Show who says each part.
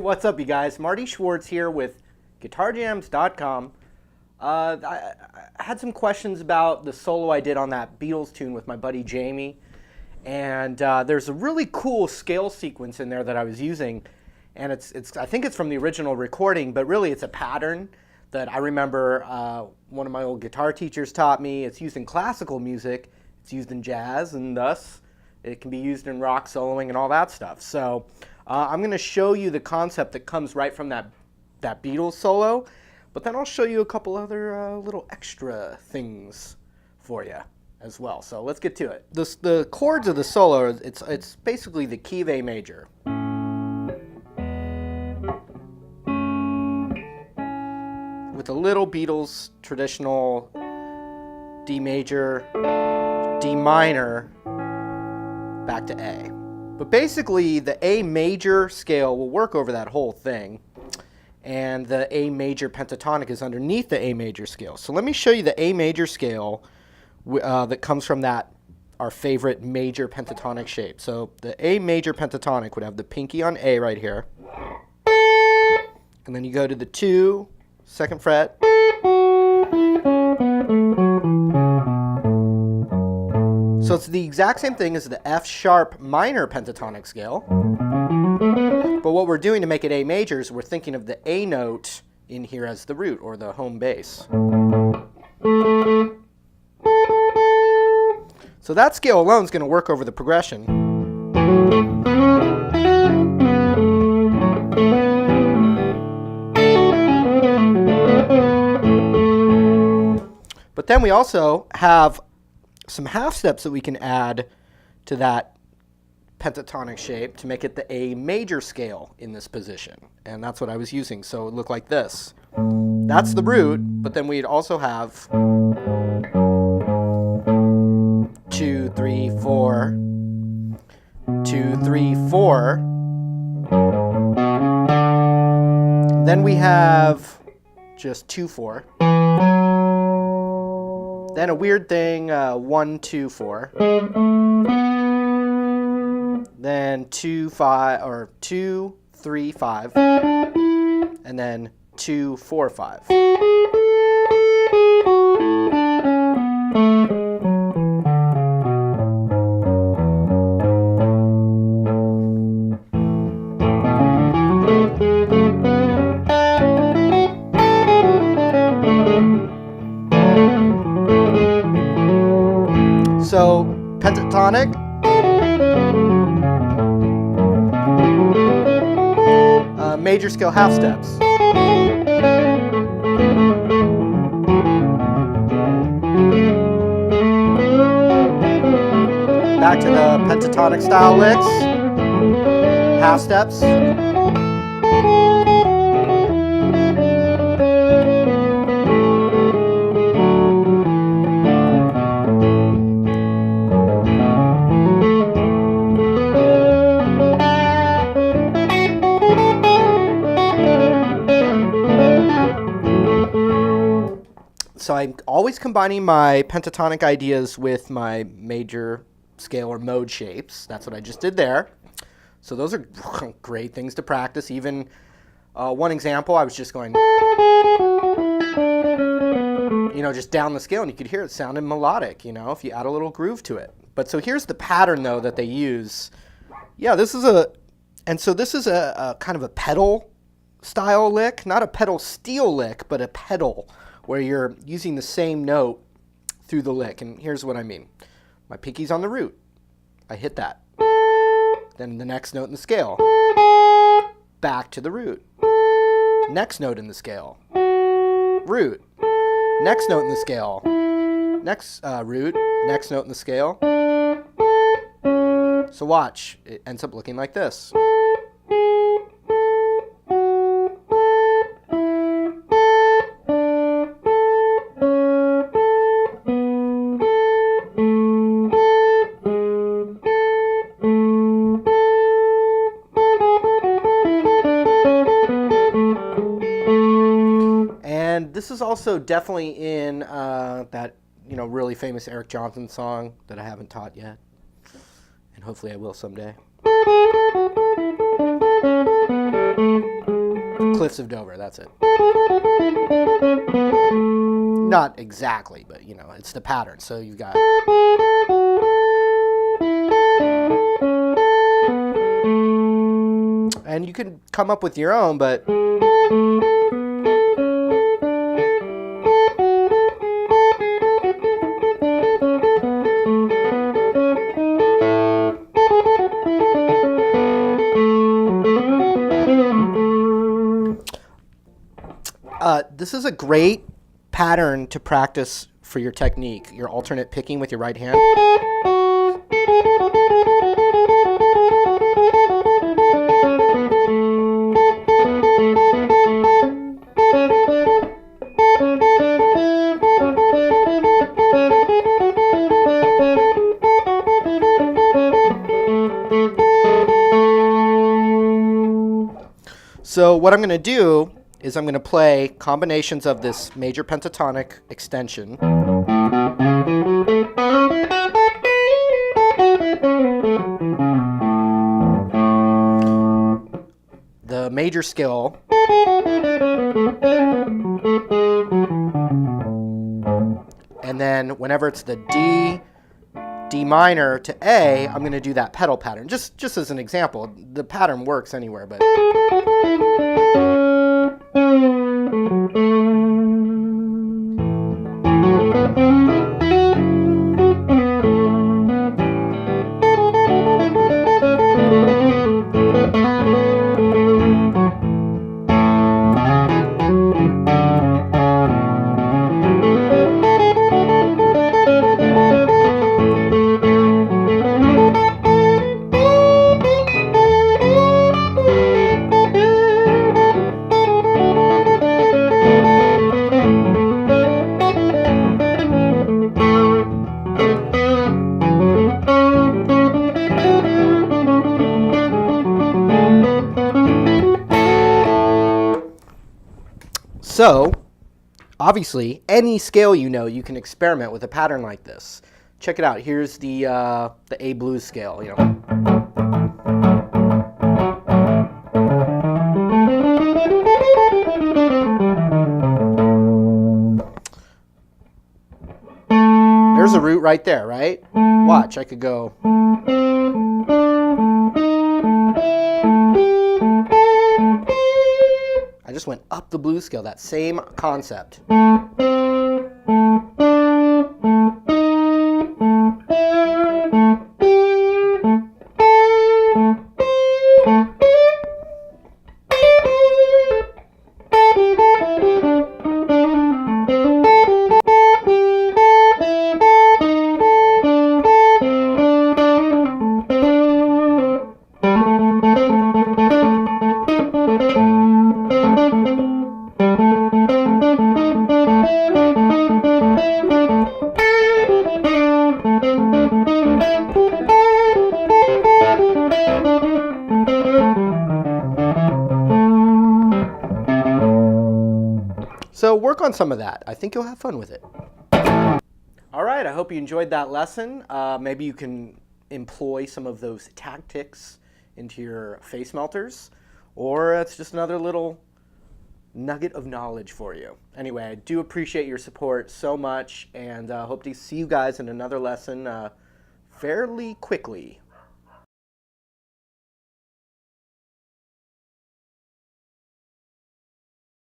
Speaker 1: What's up, you guys? Marty Schwartz here with GuitarJams.com. I had some questions about the solo I did on that Beatles tune with my buddy Jamie, and there's a really cool scale sequence in there that I was using, and I think it's from the original recording, but really it's a pattern that I remember one of my old guitar teachers taught me. It's used in classical music, it's used in jazz, and thus it can be used in rock soloing and all that stuff. So I'm going to show you the concept that comes right from that Beatles solo, but then I'll show you a couple other little extra things for you as well. So let's get to it. The chords of the solo, it's basically the key of A major. With a little Beatles traditional D major, D minor, back to A. But basically the A major scale will work over that whole thing, and the A major pentatonic is underneath the A major scale. So let me show you the A major scale that comes from our favorite major pentatonic shape. So the A major pentatonic would have the pinky on A right here, and then you go to the 2, 2nd fret, so it's the exact same thing as the F sharp minor pentatonic scale, but what we're doing to make it A major is we're thinking of the A note in here as the root, or the home bass. So that scale alone is going to work over the progression. But then we also have some half steps that we can add to that pentatonic shape to make it the A major scale in this position. And that's what I was using. So it looked like this. That's the root, but then we'd also have 2, 3, 4, 2, 3, 4. Then we have just 2, 4. Then a weird thing, 1, 2, 4. Then 2, 5, or 2, 3, 5. And then 2, 4, 5. So, pentatonic, major scale half steps. Back to the pentatonic style licks, half steps. So I'm always combining my pentatonic ideas with my major scale or mode shapes. That's what I just did there. So those are great things to practice. Even one example, I was just going, just down the scale, and you could hear it sounding melodic, if you add a little groove to it. But so here's the pattern, though, that they use. Yeah, this is a kind of a pedal style lick, not a pedal steel lick, but a pedal, where you're using the same note through the lick. And here's what I mean. My pinky's on the root. I hit that. Then the next note in the scale. Back to the root. Next note in the scale. Root. Next note in the scale. Next root. Next note in the scale. So watch. It ends up looking like this. And this is also definitely in that really famous Eric Johnson song that I haven't taught yet, and hopefully I will someday. Cliffs of Dover, that's it. Not exactly, but you know, it's the pattern. So you've got... And you can come up with your own, but... this is a great pattern to practice for your technique, your alternate picking with your right hand. So what I'm going to do is I'm going to play combinations of this major pentatonic extension. The major scale. And then whenever it's the D minor to A, I'm going to do that pedal pattern. Just as an example. The pattern works anywhere, but... So, obviously, any scale you know, you can experiment with a pattern like this. Check it out. Here's the A blues scale. You know. There's a root right there, right? Watch, I could go. I just went up the blues scale, that same concept. So work on some of that. I think you'll have fun with it. All right, I hope you enjoyed that lesson. Maybe you can employ some of those tactics into your face melters, or it's just another little nugget of knowledge for you. Anyway, I do appreciate your support so much, and hope to see you guys in another lesson fairly quickly.